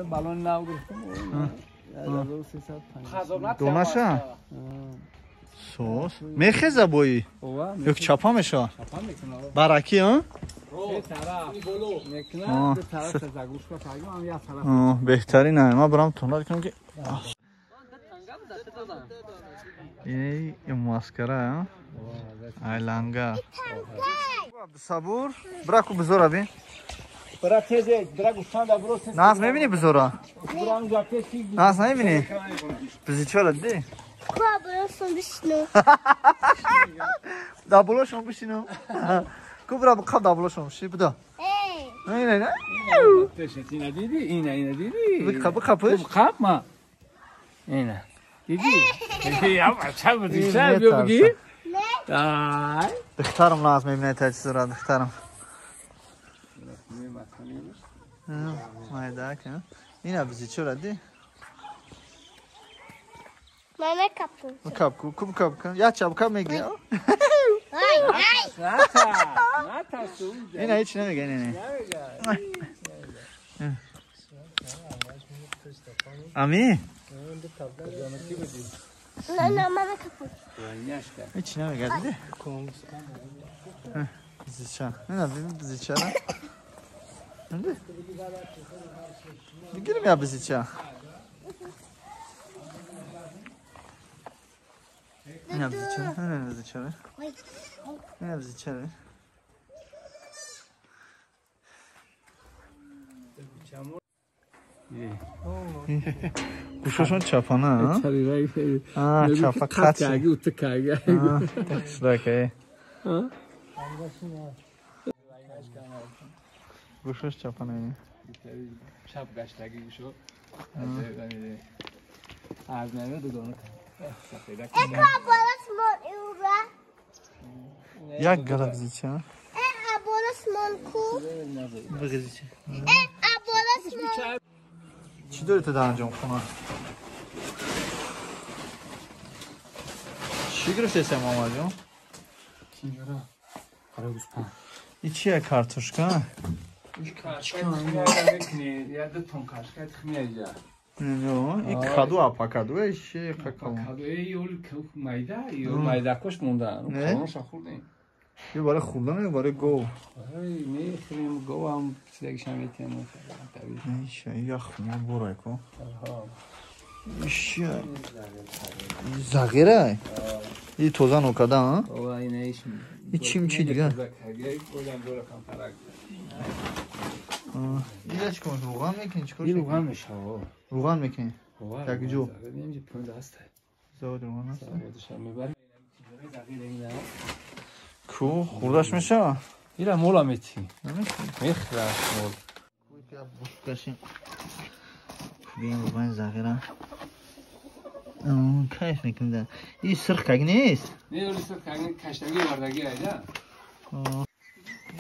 بالون نو گرفتم دونشا سوس میخزه بویی یک چپا میشه برکی ها بهترین نه ما برام تونر کنم که این ماسکره ایلانگا صبور براکو بزور ابی برا تیزه برا گوشتان دا برو سن ناز میبینی بزورا برام جاکت کی ناز نمیبینی بزی چرا دی کو براسون بشنو دابلوشون بشینم کو برا بخواب دابلوشون بشی بدا نه نه اینا دیدی اینا دیدی بخوابش بخواب ما اینا دیدی یا بچه بودی چه بیا بگی نه دخترم ناز میبینه تجهیز را دخترم مایداک اینا بزی چرا دی ماما kapı. Kapku, kapku. Ya çabuk میگی. اینا هیچ نمیگه نه. امی؟ نه ماما kapı. هیچ نمیگه دیدی؟ بزیچا. نه ببین بزیچا نه. نه. بگیریم یا بزیچا. Ne yapacağız içeri? Ne yapacağız içeri? Ne yapacağız içeri? Kuşuşun çapana ha? Ha, çapa kaç? Şuraya. Ha? Kuşuş çapana yani. Çap gaçtaki kuşu. Az ne de onu. Abalas mon Jak gala bzicia? Abalas mon ku. Bzicia. Abalas mon. چی داری تو دهنجام خونه؟ چی گرفته سه ماما جون؟ Kinjara. Karaguzpan. این چیه کارتوشکا؟ Ya da ton kaşka tıkmayacak. نه این کادو اپا کادوه چیه کاکاو؟ Kadoya yol yol mayda koş munda. Onu şaxurdayım. یه باره خوردن یه باره گو Ay ne xirem govam silekşan etiyem tabii. ایشه یخ نه برای کو Ha. ایشه زغیره این توزن اوکاده ها؟ O ne iş mi? این چیم چی دیگه؟ Oradan böyle kantarak. اینه چی کنید؟ روغن میکنی؟ چی Bir uğramış ha o. روغن میکنی؟ Var. Yakıcı o. Benim pönde hasta. زود روغن هست؟ Dışarı ver. کو خوردش میشه؟ İla mola meti. نمیشه Mehra mol. بیا بشکشیم بیم روغن زغیره کیف میکنه این سرخ کگ نیست؟ Ne öyle kanka kaştagi vardagi ayda.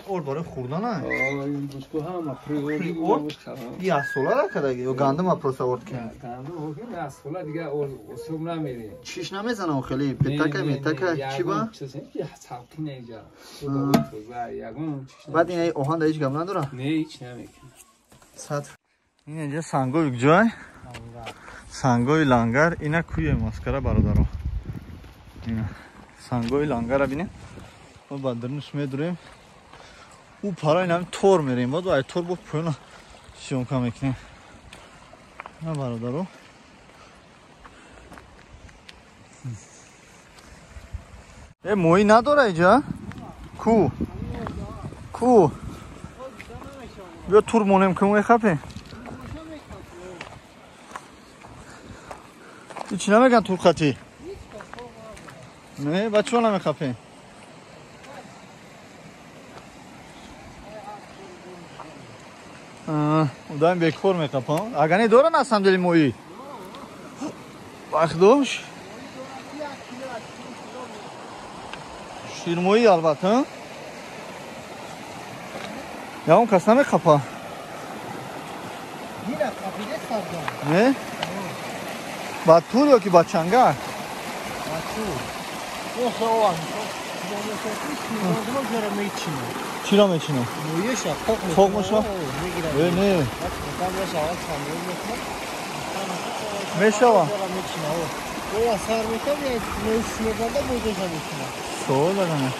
اور باره خوردن ها؟ این بوسکو هم پری اپریور این از سولا کدگی و گنده ما پروسا ورد کنی گنده هوگی از سولا دیگه اصوم نمیری چیش نمیزنه و خیلی پتکه میتکه چی با؟ چیزی حسابی نیجا بعد این اوهان هیچ گم نداره؟ نه هیچ نمیکنه سطح این اینجا سنگو یک جای سنگوی لانگر اینا کوی ماسکره برادرو اینا سنگوی لانگر بینه ما بندرنش میدوریم او پارای نمی تور میریم باید باید تور بود پایونا شیون کم میکنیم نه برادرو ای موی نداره اینجا کو کو بیا تور مونیم که موی خپه هیچی نمیگن تور خطی نه بچه ها نمیخپه دایم بکفور میخپم اگه دورن از صندلی موی وقت دوش شیرمویی البته یا اون کس نمیخپه نه؟ با تور یا که با چنگه؟ با تور چی را میچینه؟ خوک میشه؟ نه میشه سوال کنه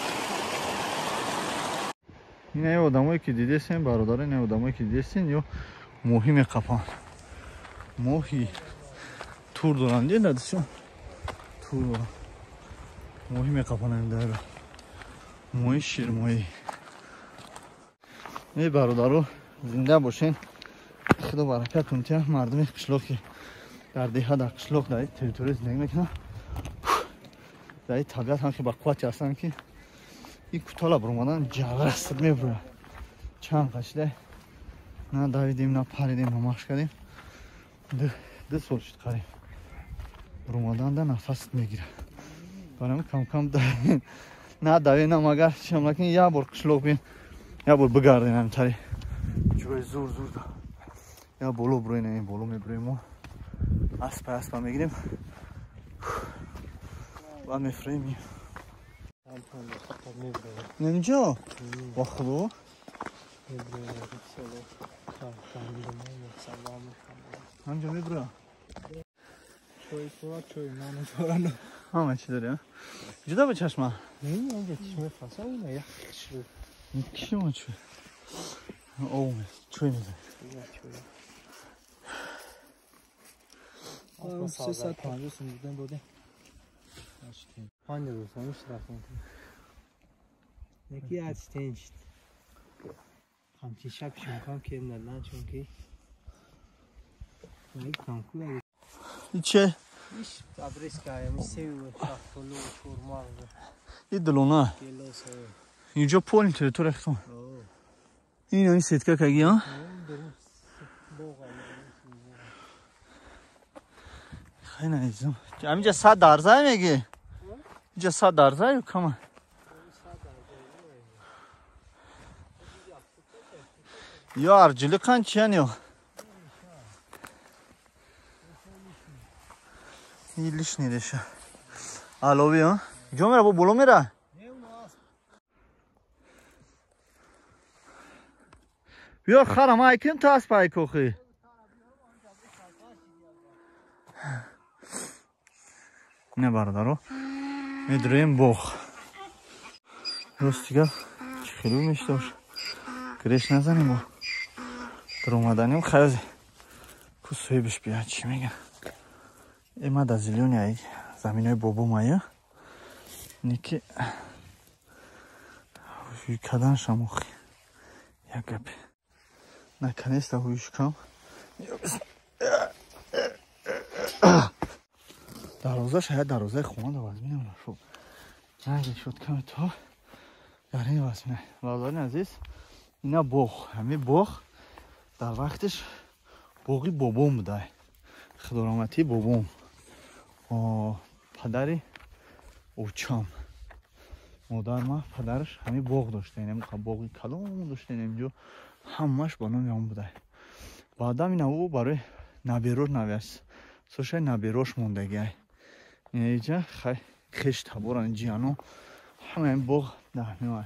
این آدمایی که دیدین برادر این آدمایی که دیدین یا مهم قپان ماهی تور دارن دیدین تور دارن مهم قپان این داره ماهی شیر ماهی این برادرو زنده باشین خدا برکتون تیم مردم قشلاقی در دیها در قشلاق در تریتوری زندگی میکنن در طبیعت هم که با قوتی هستن که این کوتالا برمادن جرست میبره چند قشده نه دویدیم نه پریدیم نه ماش کردیم ده سال شد قریب برمادن ده نفست میگیره برای کم کم نه دوی نه مگر چم لکن یه بار قشلاق بین یه بار بگردیم همتری جوی زور زور ده یا بولو بروی نه بولو میبریم ما اسپا میگیریم و میفریم نینجا با خدا همجا میبره چوی تو چوی من دارن همه چی داره جدا به چشمه نه اونجا چشمه فاسا اونه یا شو کی اون چوی اوه چوی میده اون 350 سنجیدن بوده hangi olursanız rafon. Neki açtın işte. Kamçı şapşın kam kenardan çünkü. Ne kamku ya. İçe. İş adres kayamı seviyor. Şaftolu çorma. İdolona. Gelosa. Yüce polin territor ekton. این این سیتکا کگی ها خیلی نیزم همینجا 100 درزه میگی اینجا 100 درزه یا کمه یا ارجلی کن چیان یا ایلیش نیدشه علاوی ها جو میره با بلو میره بیا خرم ایکن تاس پای کوخی نه باردارو میدریم بخ رستیگا خیلی میشته باشه گریش نزنیم با در اومدنیم خیلی کسوی بش بیاد چی میگن ایما دا زیلیونی های زمین های بابو مایه نیکی کدن شموخی یک گپی наконец-то уйшкам. дароза шаяд дарозаи хона да вазминам шо. Ага шуд кам то. Ярин вазмина. Валони азиз. Ина боғ, ҳами боғ дар вақтиш боғи бобом буда. Худорамати бобом. Падари овчам. модар ма падараш ҳами боғ доштаем. боғи калон доштаем инҷо. ҳамаш ба номи он буда. баъдам ин ӯ барои набирош навяс сошай набирош мондагиай инҷа хеш таборан ҷиано ҳамаин боғ даҳмиа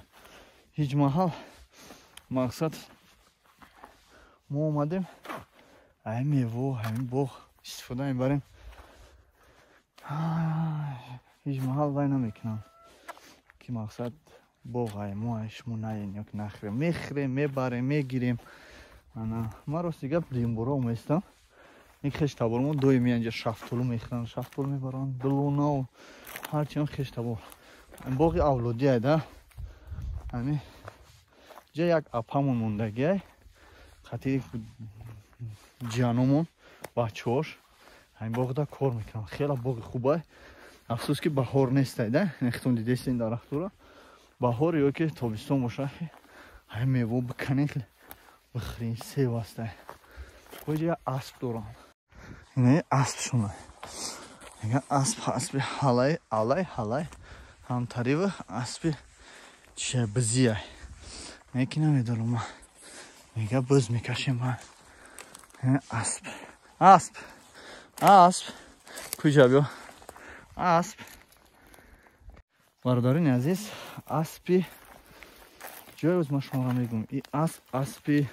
ҳеҷ маҳал мақсад мо омадем ҳамин мево ҳамин боғ истифода мебарем ҳеҷ маҳал вай намекунам ки мақсад боғай моаш шумо наен ёк нахрем мехрем мебарем мегирем ана ма рости гап димбора оместам ин хеш табор мо доими анҷа шафтулу мехран шафтул мебаран дулунау ҳарчиам хеш табор боғи авлодиай да ҳами ҷа як апамон мондагиай қатъи ҷианомон бачаҳош ҳамин боғда кор мекунам хела боғи хубай афсус ки баҳор нестай да нехтон дидест ин дарахтуро баҳор ёки тобистон боша ҳай мево биканед бихрин сев аста ҳоҷа я асп дорам ина асп шуна ига аспи ҳалай алай ҳалай ҳамтарива аспи чия бизия неки намедорам ма мега биз мекашем ма асп асп асп куҷа биё асп برادران عزیز اسبی جای از ما شما را میگم این اسبی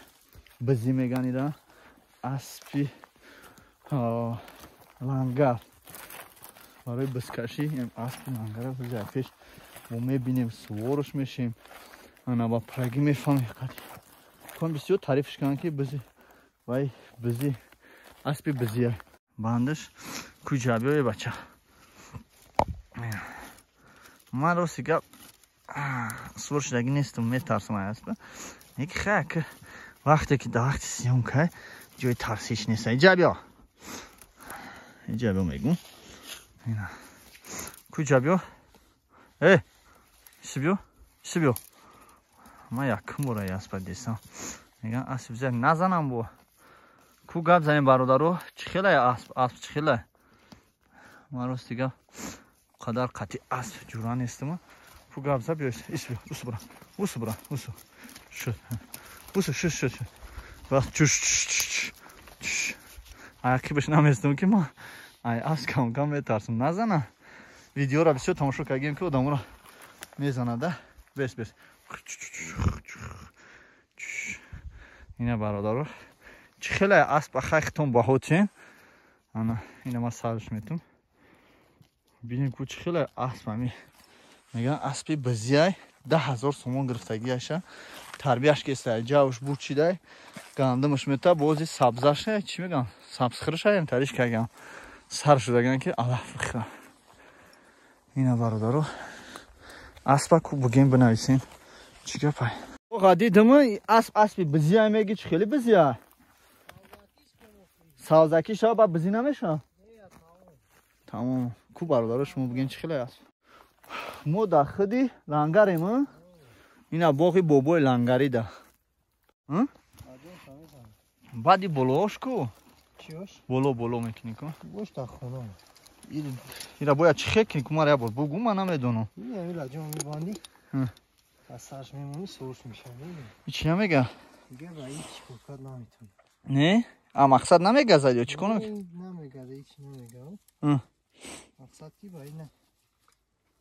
بزی میگن ایرا اسبی لنگر برای بزکشی این اسب لنگر رو بزرگش ما میبینیم سوارش میشیم انا با پرگی میفهمیم کن بسیار تعریفش کنن که بزی وای بزی اسبی بزیه باندش کجا بیایه بچه من رو سیگه سور شدگی نیستم میترسم اسب یک خیلی وقتی که وقتی سیام که جای ترسیش نیست اینجا بیا میگم اینا کجا بیا شبیو ما یکم برای اسب دیستم میگن اسب زیر نزنم بو کو گپ زنیم برادرو چخیله اسب چخیله ما رو دیگه قدر قطعی اسب جورا نیستم کو گپ زد بیاش اسب اوسو برا شد وقت چش ayakı başına mestum ki ma ay az kam metarsın nazana video ra bisiyor tamaşa kagem ki odamura mezana da bes yine baradaro çixela asp axayxton bahotin ana yine ma sarışmetum bilim ku çixela asmami megan aspi baziyay 10,000 somon гирифтагӣ аша тарбияш кеста ҷавш бурчидай гандамаш мета бози сабзаша чӣ мегам сабзхиршаем тариш кагам сар шудаган ки алафха ина бародаро аспа ку бугем бинависем чӣ гапай гадидами аспи бизия меги чӣ хели бизия савзаки шо ба бизи намеша тамом ку бародаро шумо бугем чӣ хели аст мо дар худи лангарем ина боғи бобои лангари да баъди болоош ку боло мекунӣ ку ира бояд чӣ хел кунӣ ку мара ябор бугу ман намедонам чӣ намега не а мақсад намегазад ё чӣ кунам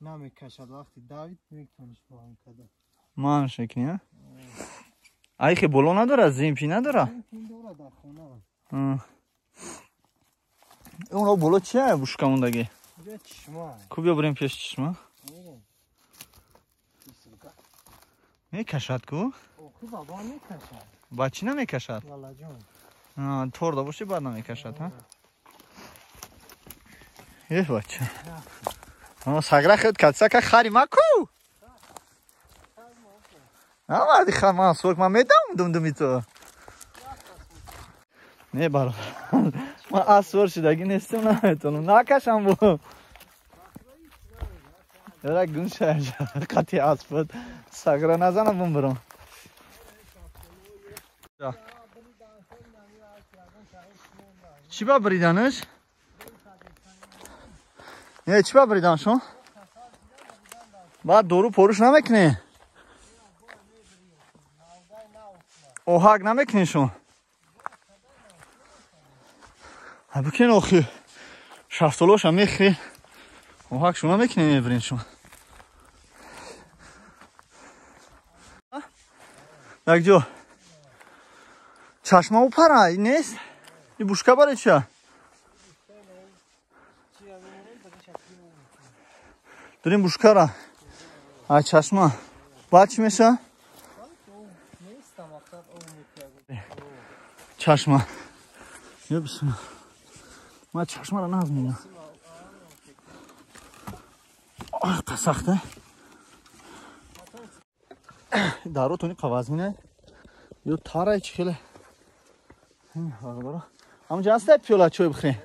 намекашад вақти давид мекуниш бо ҳам када ман шекни а ай хе боло надора зимпи надора дора дар хона оно боло чия бушкамондаги ку бия бурем пеш чишма мекашад ку ба чӣ намекашад торда боши баъд намекашад е бача сагра хед катсака хари маку амади хама сок ма медам думдуми то не бара ма асвор шудаги нестем наметонам накашам бо яра гунша кати аспад сагра назанам бумбарам чӣ ба бриданаш не чӣ ба бридан шо баъд дору поруш намекунӣ оҳак намекунӣ шо бикин охи шафтолоша мехӣ оҳак шо намекунӣ мебирин шо якҷо чашма упара нест и бушка баре чия дурим бушкара а чашма баъд чӣ меша чашма ё бисмилла ма чашмаро назмина та сахта даротони қавазмина ё тарай чӣ хеле бародаро ҳамҷа ҳастай пиёла чой бихӯрем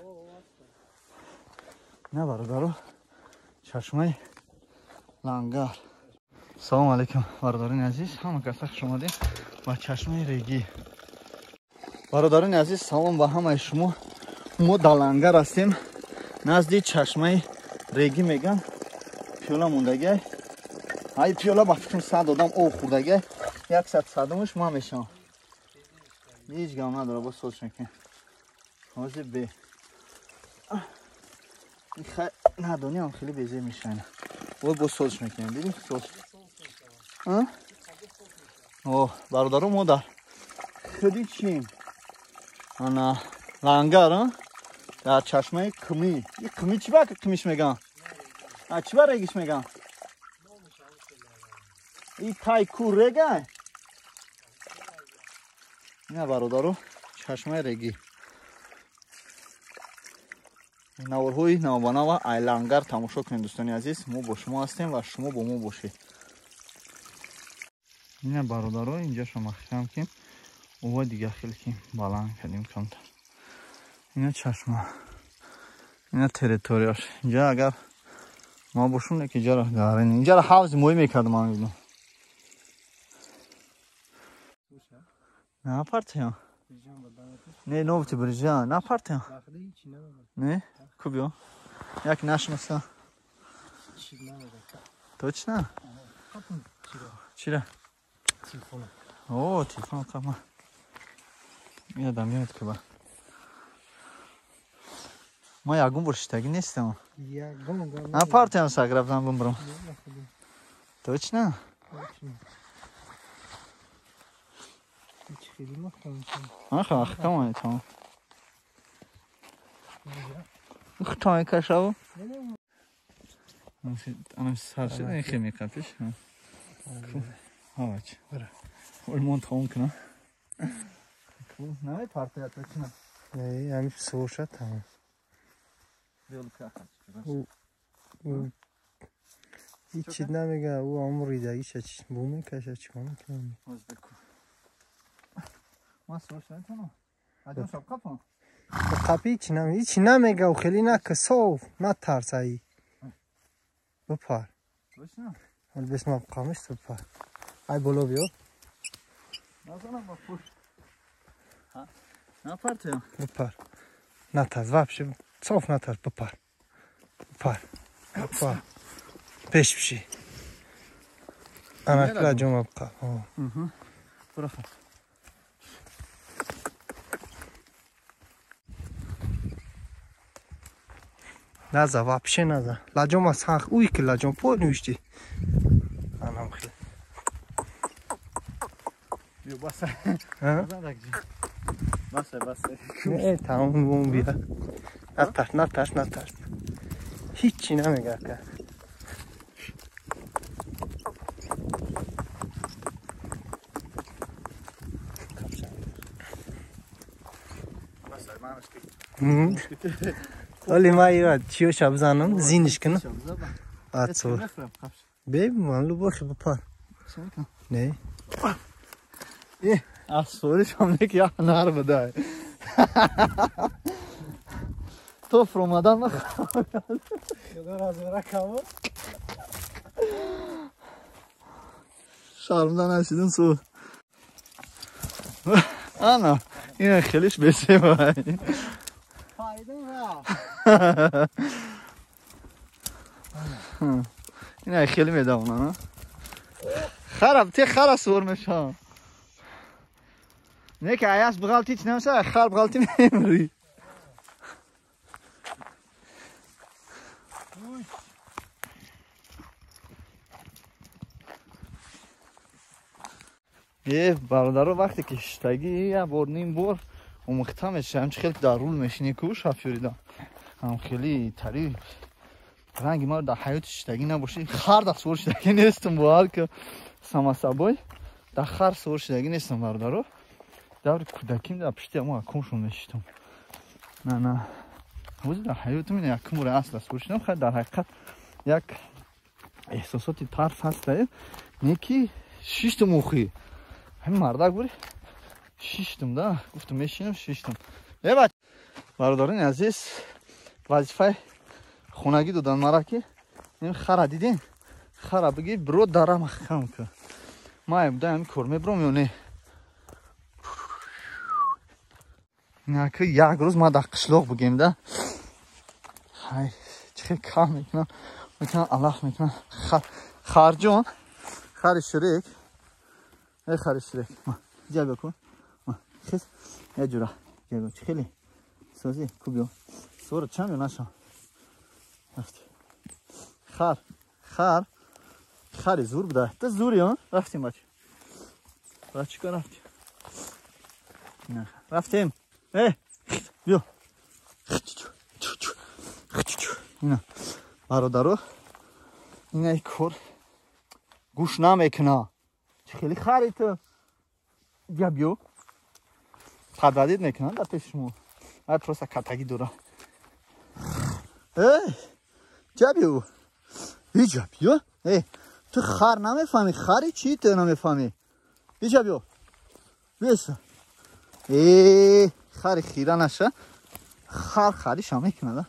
на бародаро чашмаи лангар салом алейкум бародарони азиз ҳама каса хуш омадем ба чашмаи регӣ бародарони азиз салом ба ҳамаи шумо мо дар лангар ҳастем назди чашмаи регӣ меган пиёла мондагай ай пиёла ба фикрам 100 одам об хӯрдагай 100 садумаш ман мешавам ҳеҷ гап надора бо соч мекунем ҳозир бе надоням хеле безе мешавам و با سالش میکنیم ببین سال برادرم ما در خیلی چیم انا لنگر در چشمه کمی این کمی چی باید کمیش میگن چی باید رگیش میگن این تای کور رگه این برادرو چشمه رگی نورهای نوبانه و ایلنگر تماشا کنید دوستان عزیز ما با شما هستیم و شما با ما باشید این برادرو اینجا شما خیام کن و دیگه خیلی کن بلند کردیم کمتر این چشمه این تریتوریاش اینجا اگر ما باشونه که اینجا را دارین اینجا را حوض موی میکردم من میدونم نه پرته ها نه نوبتی بریجان نه پرته ها نه کبیو یک نشناسه تو چی نه چی را اوه تیفون کما یادم میاد که با ما یکم برشتگی نیستم نه پارتی هم سگ رفتم بمبرم تو چی نه آخه آخه کمانی تو اختای کشاو انا سرشد این خیلی میکن پیش ها چی ولمون تاون کنه نه پارتی ها تو چی نه نه همیشه سور شد تمام هیچی نمیگه او همون ریدگی چه بو میکشه چی میکنه ما سور شد تنو اجا شب کپا قپی هیچی نمیگه و خیلی نکه صوف نترسایی بپر ولی بسم قامش تو بپر ای بلو بیو نزنم با پوش نه پرتی ها بپر نترس وپشه صوف نترس بپر پیش بشی انا کلا جمعه بقى برو خط نزا وابشه نزا لجوم از خاخ اوی که لجوم پول نوشتی انام خیلی بیو بسه بسه نه تمام بوم بیا نترس هیچی نمیگه که ولی ما ایراد چیو شب زنم زینش کنم آتسور بیم من لو باشه بپر نه از سورش هم نیک یا نار بدای تو فرمادان نخواه شرمدان هستیدن سو آنا این خیلیش بسه بای این خیلی میدونه خراب تی خرا سور میشه نه که عیاس بغلطی چی نمیشه خر بغلطی میمری یه برادر وقتی که شتگی یه بار نیم بار اومخته میشه همچه خیلی در رول میشینی که شافیوری دا هم خیلی تری رنگی ما در حیات شتگی نباشه خر در سور شتگی نیستم با هر که سماسبای در خر سور شتگی نیستم برادرو دور کودکیم در پشتی اما اکمشون میشتم نه وزی در حیاتم اینه یکم رو اصل سور شدم خیلی در حقیقت یک احساساتی طرف هست نیکی شیشتم موخی همین مردک بوری شیشتم ده گفتم میشینم شیشتم ای بچه برادران عزیز وظیفه خونگی دادن مرا که این خرا دیدین خرا بگی برو درم خم که ما بودم همین کار میبرم یا نه نه که یک روز ما در قشلاق بگیم ده های چه کار میکنم الله میکنم خرجان خر شریک ای خر شریک جا بکن خیز یه جورا جا خیلی سازی خوبیو سورت چند یا نشان خری زور بده تو زوری ها رفتیم بچه که رفتیم نه رفتیم بیا اینا برادرو اینا ای کار گوش نمیکنه چه خیلی خری تو بیو تدردید میکنن در پیشمون من پروسه کتگی دوره جابیو بیو تو خر نمیفهمی خری چی تو نمیفهمی بیو بیسته خری خیره نشه خری شما میکنه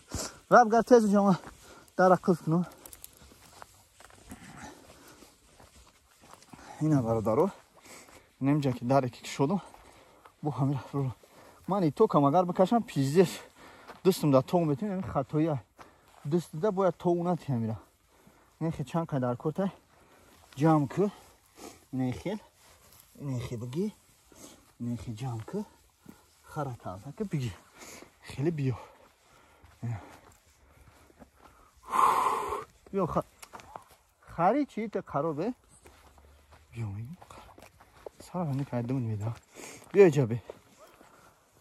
رب گر تیز جامعه در قلف کنم اینا برادرو نمیجا که در که شدم بو همین رو من ای تو کم اگر بکشم پیزیش دستم در تو بتیم یعنی خطاییه دست ده باید تو اونت همیره این خیلی چند قدر کرده جمع که این خیلی بگی این خیلی جمع که خره تازه که بگی خیلی بیو خری چی تا خرابه بیو میگم سر بنده که دمون میده بیا جبه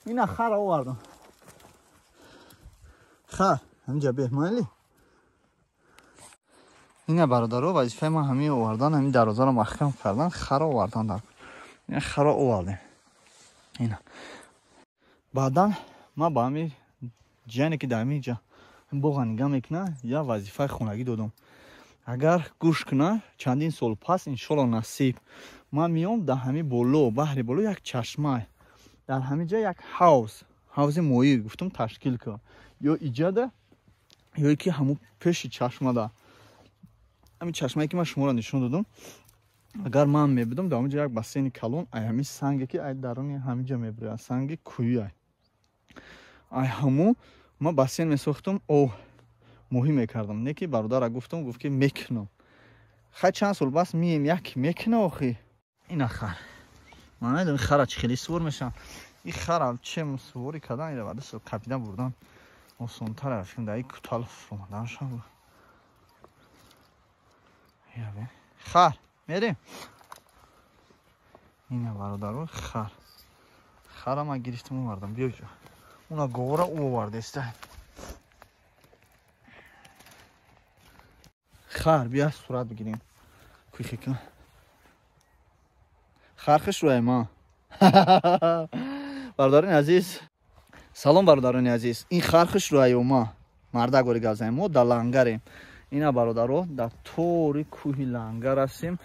اینا خر آوردم خر هم جبه مالی اینا برادرو وظیفه ما همین آوردن همین درازا رو محکم کردن خر آوردن در اینا خر آوردن اینا بعدا ما با همین جانی که در اینجا بوغا نگاه میکنه یا وظیفه خونگی دادم اگر گوش کنه چندین سال پس انشالله نصیب ما میام در همین بولو بحر بولو یک چشمه در همین جا یک حوض مویی گفتم تشکیل که یا ایجاده یا یکی همون پیش چشمه ده همین چشمه که من شما را نشون دادم اگر من میبودم در همینجا یک بسین کلون ای همین سنگی که ای درونی همینجا میبره سنگ کویی ای همون ما بسین میساختم او موهی میکردم نه که برادر گفتم گفت که میکنم خیلی چند سال بس میم یک میکنه آخی این خر من ندونم خر چه خیلی سور میشن این خر چه سوری کردن ایره بعد سو کپیدن بردن آسان‌تر رفتیم در این کتال فرماندن شد خر میریم این برادر خر ما گرفتم آوردم بیا جا اونا گوره او آورده است خر بیا صورت بگیریم کوی خیکن خرخش روی ما برادران عزیز سلام برادران عزیز این خرخش روی ما مرده گوری گازیم ما در لنگریم اینا برادرو در طوری کوهی لنگر هستیم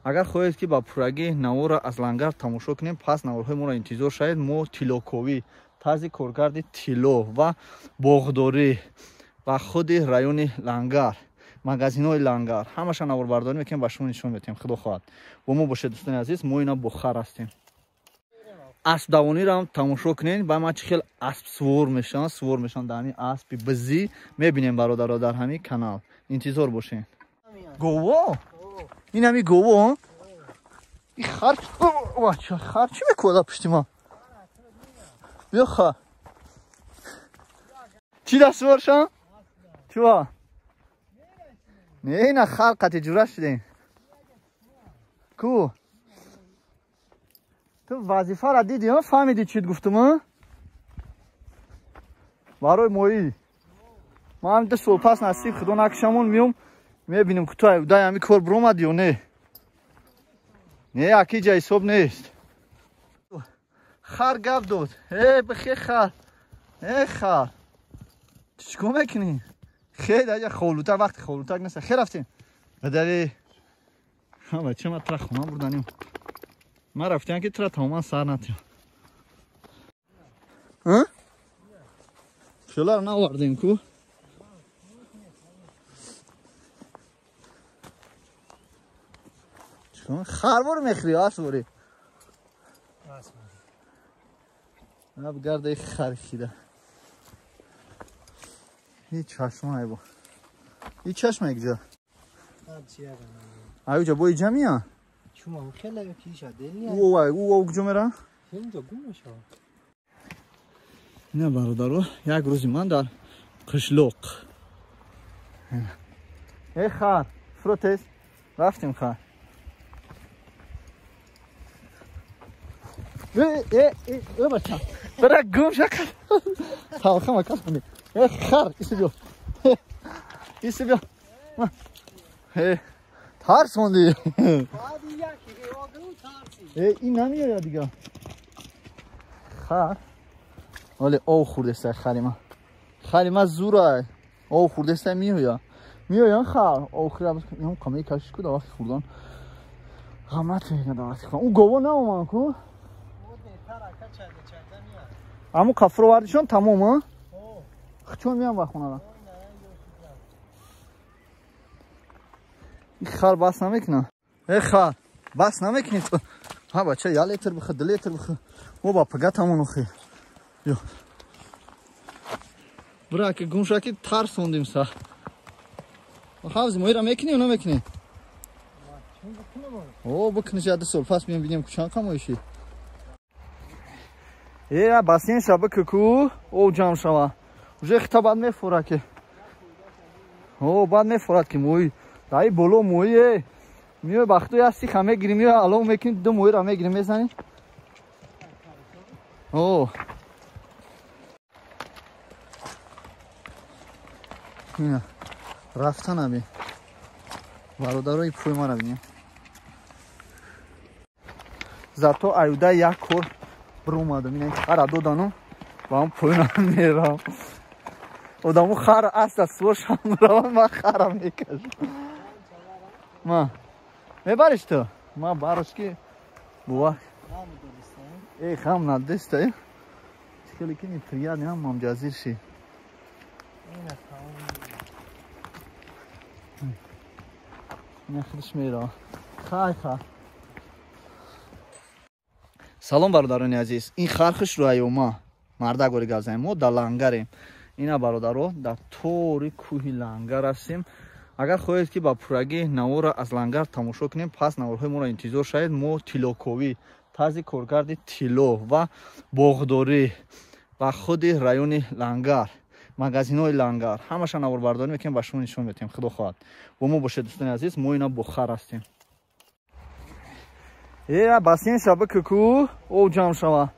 اگر خواهید که با پورگی نوار را از لنگر تماشا کنیم پس نوارهای ما را انتظار شاید ما تیلوکوی تازی کارگرد تیلو و باغداری و خود رایون لنگر مغازین های لنگر همش نوار برداری میکنیم و شما نشون میدیم خدا خواهد با ما باشه دوستان عزیز ما اینا بخار هستیم اسب دوانی را هم تماشا کنین با ما چه خیلی اسب سوار میشن در همین اسب بزی میبینیم برادرها در همین کانال انتظار باشین گوو این همین گوو این خر چی میکنه پشت ما بیا خر چی دست بارشن چوا نه خر قطع جوره شدین کو تو وظیفه را دیدی ها فهمیدی چیت گفتم برای مویی ما هم ده سال پس نصیب خدا نکشمون میام میبینیم که تو دای همی کار برآمد یا نه یکی جای حساب نیست خر گپ داد بخیر خر خر چیکار میکنی خیلی دیگه خولوتر وقت خولوتر نیست خیر رفتیم بدری بچه ما ترا خونه بردنیم ما رفتیم که ترا تماما سر نتیم شلار نواردیم کو خربار میخری آسوری اب گرده خرخیده هیچ چشمه با هیچ چشمه یک جا ایو جا بایی جمعیه شما خیلی پیشه دلیه او کجا میره؟ اینجا گمشه نه برادرو یک روزی من در قشلوق ای خر فروتس رفتیم خواهر ای بچه برای گم شکر تاوخه مکس کنی خر ایسی بیا ایسی بیا ترس موندی این نمیاد یا دیگه خر ولی او خورده است خری ما زوره او خورده است میویا خر او خورده این کمی کشش کد وقتی خوردن غمت میگه دارد اون گوه نه اومن کو اما کفر واردشون تمام ها چون میام بخونه را این خر بس نمیکنه ای خر بس نمیکنی تو ها بچه یا لیتر بخه دو لیتر بخه او با پگت همونو خی یو برای که گم شد که ترس موندیم سا حافظ مایی را میکنی یا نمیکنی او بکنی جاده سول پس بیام بینیم کچان کمایشی ای بسین شبه که او جام شما уже خطا بعد میفورد که او بعد میفورد که موی دایی بلو مویه میوه بختوی هستی خمه گیریم میوه الان میکنی دو موی را میگیریم میزنی او اینه رفتن همی برادرای پوی ما رو بینیم زرتو ایوده یک کور برو اومدم اینه خر دو دانم با هم پوی نام میرم ادامو خر است از سوش هم روان من خرم میکشم ما میبرش تو ما برش که بوا ای خم ندسته چکلی که نی پریاد نیم ممجازیر شی نه خودش میره خای سلام برادران عزیز این خرخش روی ما مرده گوری گازیم ما در لنگریم اینا برادرو در طوری کوهی لنگر هستیم اگر خواهید که با پورگی نوار را از لنگر تماشا کنیم پس نوارهای ما را انتظار شاید ما تیلوکوی تازه کارگرد تیلو و باغداری و خود رایون لنگر مغازین های لنگر همشان نوار برداری میکنیم و شما نشون میدیم خدا خواهد با ما باشه دوستان عزیز ما اینا بخار هستیم ای بسین شبه که او جام شما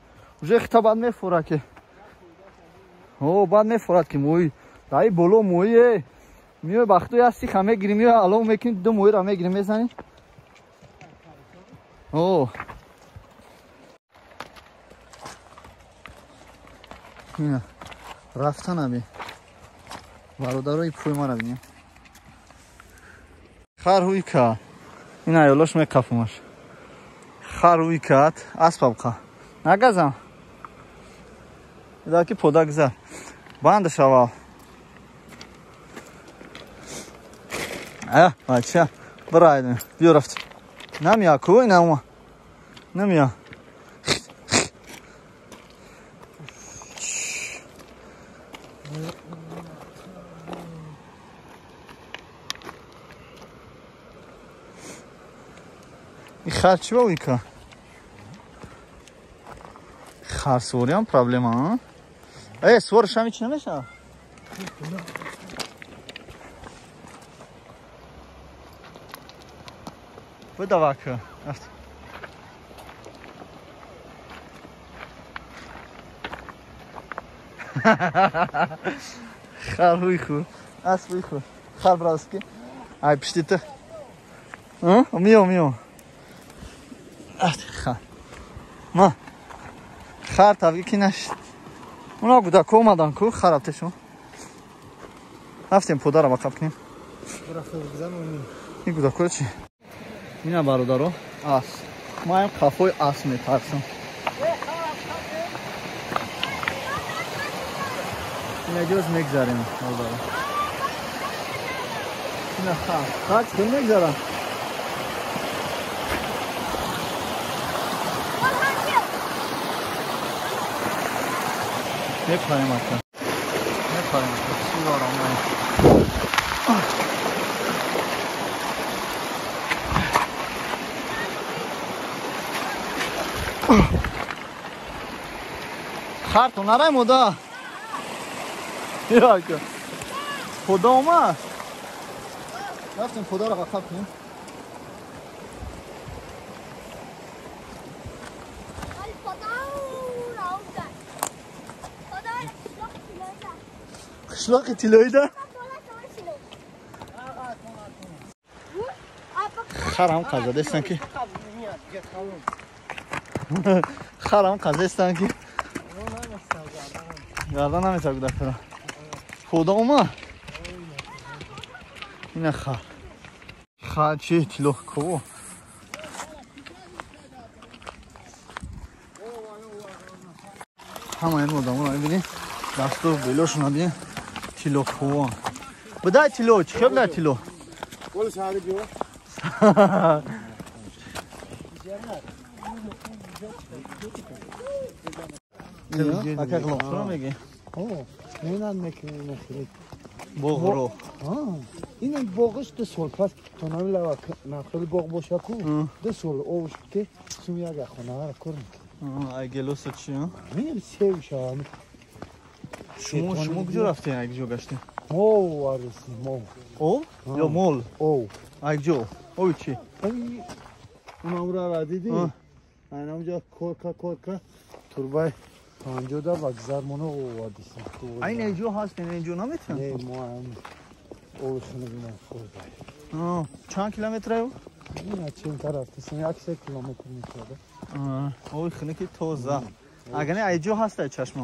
уже خطا بعد میفورد که او بعد میفورد که موی دایی بلو مویه میوه بختوی هستی خمه گیریم میوه الان میکنی دو موی را میگیریم میزنی او اینه رفتن همی برادرای پوی ما رو بینیم خر روی که این ایالاش میکفمش خر روی کت اسباب که نگزم ایده که پودا گذر بند شوا بچه برایدن بیا رفت نمیا کو این اوما نمیا این خر چی باوی که خر سوری هم پرابلم ها ای سورش هم ایچ نمیشه بده واکه خر روی خو اسب روی خو خر براسکی ای پشتی تو میو خر ما خر تاوی کی نشد اونا گودا که اومدن که خراب تشون رفتیم پودا را بقب کنیم این گودا که چی؟ اینا برادرو آس ما هم کافوی آس میترسم اینا جوز میگذاریم برادرو اینا خر چکن میگذارم میپریم اکن سو دارم خر تو نرای مودا یا که خدا اومد رفتیم خدا رو عقب کنیم. قشلاق تیلایی ده؟ خر هم قضا دستن که خر هم قضا دستن که گردن نمیتر گده فرا خدا اومه اینه خر چیه تیلو کو همه این مردم رو ببینید دست و بلوشون رو ببینید تیلو کو بدای تیلو چی خیلی تیلو Qual sabe de hoje? Akak lopsuna mı ki? Neyle mekanı nefret? Boğru. İnan boğuş da sol pas tonarla bak nakıl boğ boşa ku da sol ovuş ki sumya ga khona kurun. Ay gelo saçıyor. Ne sev şahane. Şumu gücü rafte ay gücü gaçtı. Mo varısı mo. O? Yo mol. O. Ay gücü. O içi. Ay ona vura dedi. Aynen amca korka turbay Pancoda bak zarmona o vardı. Ay ne gücü hast ne gücü namet mi? Ne muam. Oluşunu bilmem korbay. Çan kilometre o? Yine çin taraftasın. Yaksa kilometre metrede. O xine ki toza. Agane ay gücü hast ay çeşme.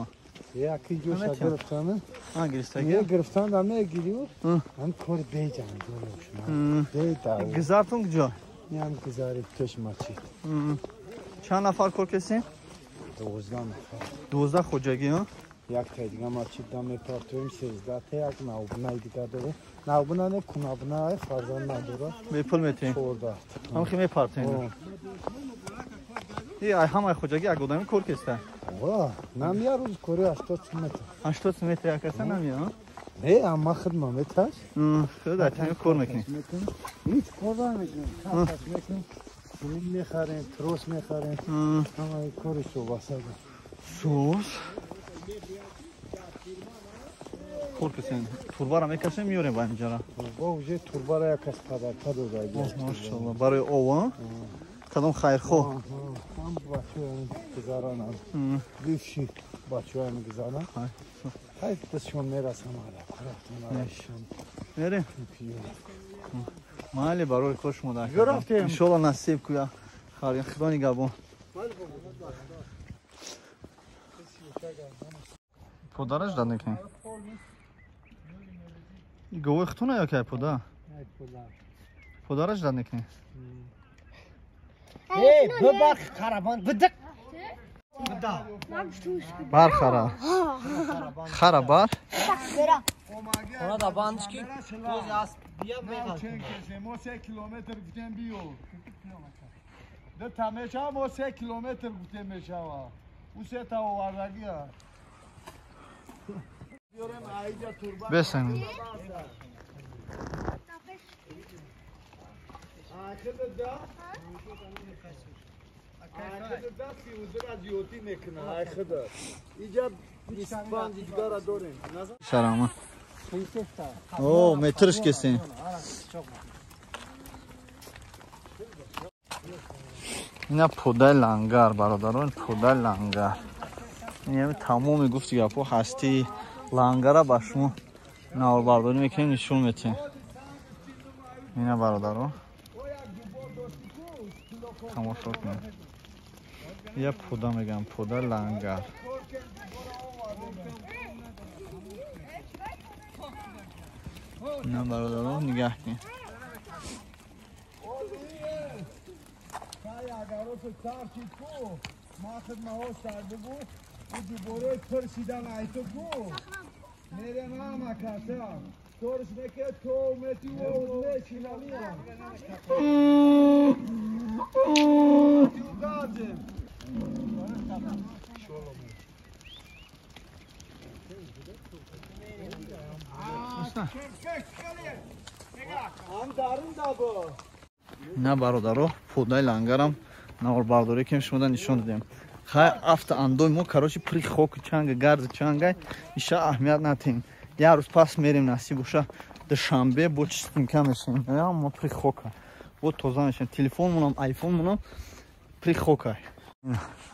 Ya ki göçe gırftanı. Ha giristeki. Niye gırftan da ne giriyor? Hem kor beycan görüyorsun. Beyta. Gızartın gücü. Yani kızarıp köş maçı. Çan nafar korkesin? 12 خودجگی ها یک تا دیگه ماچی دام پارتویم 13 تا یک ناوبنای دیگه داره ناوبنا نه کنابنا فرزان نداره به پول میتین 14 هم خیلی پارتین ای هم خودجگی اگودامی کورکسته وا نمیا روز کره 80 متر 80 متر یک اصلا نمیا نه اما خدمتش خود داتمی کور میکنی هیچ کار نمیکنیم Bunu میخرن تروس میخرن اما کارشو واسه سوس korkusun. Turbara mekası mı yiyor ben cara? Bu uje turbara yakas kadar tadı da. Maşallah. Bari ova. Kadın hayır xo. Tam başıyorum kızarana. Büyüşü başıyorum kızarana. Hayır dışım neresi mala. Karatın Nere? Mali baroy خوش مدار. گرفتیم. ان شاء الله نصیب کویا. خاری خدا نگهبان. پدرش داد نکنه. گوه ختونه یا که پدر؟ پدرش داد نکنه. ببخ خرابان بدک بر خرا بر ona da bandıç ki toz yaz biya megal mo 3 kilometre giden biyo de tameşa mo 3 kilometre giden meşa va use ta o vardagi ya diyorum ayca turba بسن ahirde da ahirde da fiudur aziyoti mekna ahirde icab İspan digara doren سلام او مترش کسی اینا پودای لنگر برادران پودای لنگر یعنی تمام گفتی گپو هستی لنگر با شما نوبرداری میکنیم نشون میتین اینا برادران تماشا کنید یه پودا میگم پودا لنگر اینا برادران نگه کن اگراتو ترکی کو ماخد ماهاش در بگو و جبوره پرسیدن ایتو گو میره ما مکاتا تورش نکه تو متی و اوزمه چینالی هم متی و گازم هم دارم دابا نه برادرو پودای لنگرم نوبرداری که شما نشون دادیم خیلی افت اندوی ما کاروشی پری خوک چنگ گرد چنگای ایشا اهمیت ندیم یه روز پس میریم نصیب باشه دوشنبه با چیستینکا میشیم اما پری خوکه با تازه میشیم تلفن مونم آیفون مونم پری خوکه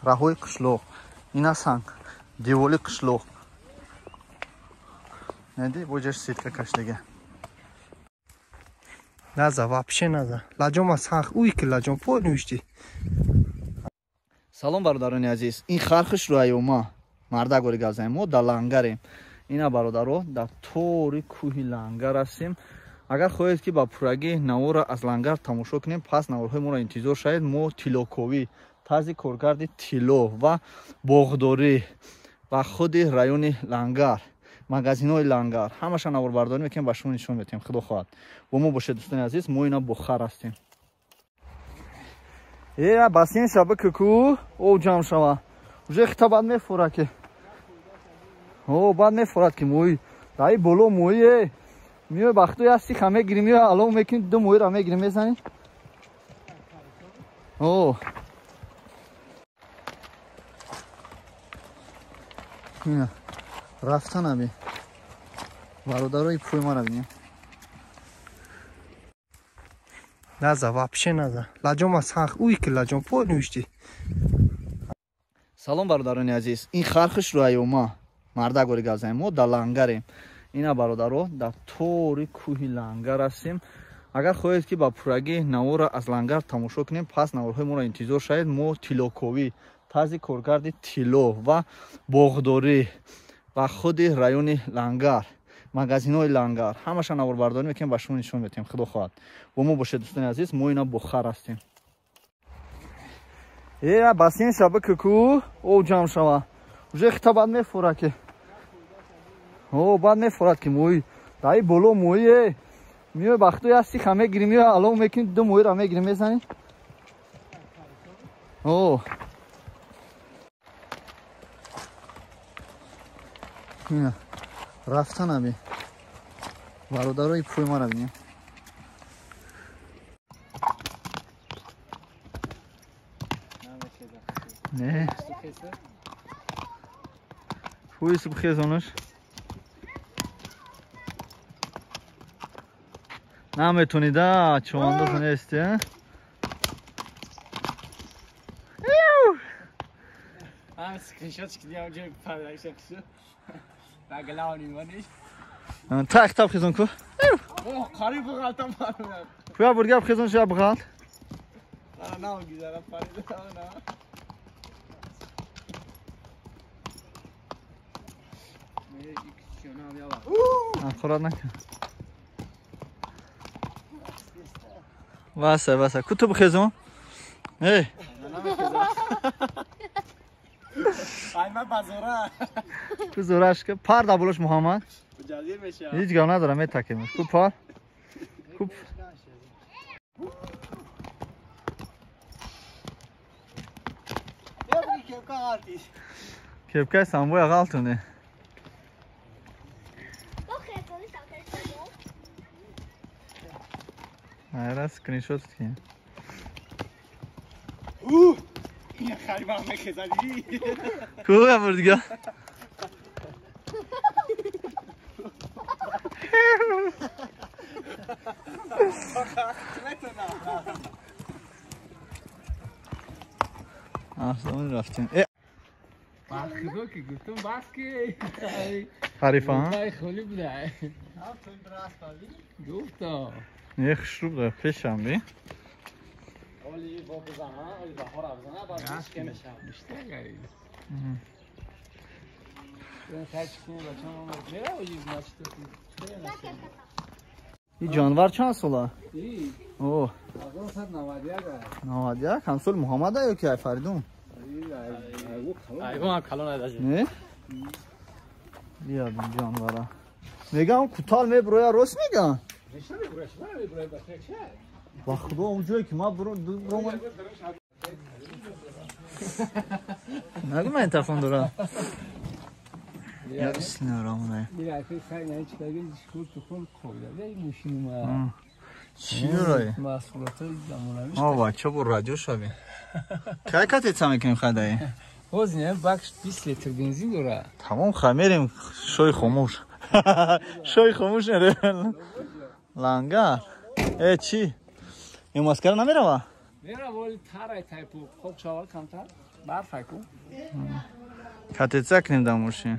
راهوی قشلوق اینا سنگ دیوالی قشلوق ندی بوجش سیتکا کشتگه نزا вообще نزا لاجوم سخ اوی که لاجوم پول نوشتی سلام برادران عزیز این خرخش رو ایوما مردا گوری گازایم ما در لنگریم اینا برادرو در توری کوهی لنگر هستیم اگر خواهید که با پورگی نور را از لنگر تماشا کنیم پس نورهای ما را انتظار شاید ما تیلوکوی تازی کارگرد تیلو و باغداری و خود رایون لنگر مغازین‌های لنگر همشان نور برداری میکنیم با شما نشون میدیم خدا خواهد با ما باشه دوستان عزیز ما اینا بخار هستیم басин шабака ку о ҷамъ шава уже хитабад мефурад ки о бад мефурад ки мои дай боло моие миёй бахтои ҳасти хаме гирӣ миёй алон мекунӣ ду моира мегирӣ мезанӣ о ина рафтанаби бародарои пӯи мара бинем نزا вообще نزا لاجوم سخ اوی که لاجوم پول نوشتی سلام برادران عزیز این خرخش رو ایوما مردا گوری گازایم ما در لنگریم اینا برادرو در توری کوهی لنگر هستیم اگر خواهید که با پورگی نور را از لنگر تماشا کنیم پس نورهای ما را انتظار شاید ما تیلوکوی تازی کارگرد تیلو و باغداری و خود رایون لنگر مغازین‌های لنگر همشان نور برداری میکنیم با شما نشون میدیم خدا خواهد با ما باشه دوستان عزیز ما اینا بخار هستیم басин шабака ку о ҷамъ шава уже хитабад мефурад ки о бад мефурад ки мои дай боло моие миёй бахтои ҳасти хаме гирӣ миёй алон мекунӣ ду моира мегирӣ мезанӣ о ина рафтанаби бародарои пӯи мара бинем نه پوی سبخیزانش نمیتونی دا چوانده کنیستی هم سکرینشات کردیم اونجا پرداخت شد بگلا آنیمانیش تاک تاب خیزان کو اوه قریب بغلتم مارونم پویا برگه بخیزان شد بغل نه گذارم پرید نه خورد نکن واسه واسه کتو بخیزون ای من بازوره تو زورش که پر دبولش محمد جزیر میشه هیچ گاه ندارم میتکیمش کو پر کوب کپکای سامبوی اقالتونه آره سکرینشات کنیم این خریبه همه خزدی کوه بردگاه آسمان رفتیم خدا که گفتم بس که حریفه ها خالی بوده گفتم یه خشروب داره پیشم بی اولی با بزنه اولی بخور افزنه باز که میشه بیشتر گرید این جانور چند ساله؟ ای اوه 91 همسال محمد یا که فریدون؟ ایوان کلون نداشت نه؟ بیا این جانورا میگم کوتال میبروی راست میگم با خدا اونجایی که ما برو نگه من تلفن دارم یا بسم الله الرحمن الرحیم میره که سعی نه چیکار دیسکورد تو خود خوبه یه ماشین ما چی رای مسئولیت زمانه آ بچه با رادیو شوی کی کاتت سامی کنیم خدایی وزنه بخش 20 لیتر بنزین داره تمام خمیریم شوی خاموش شوی خاموش نره لنگر چی؟ این ماسکر نمیره و؟ میره ولی ترای تایپو خوب شاور کمتر برفای کن کتیت سکنیم دموشی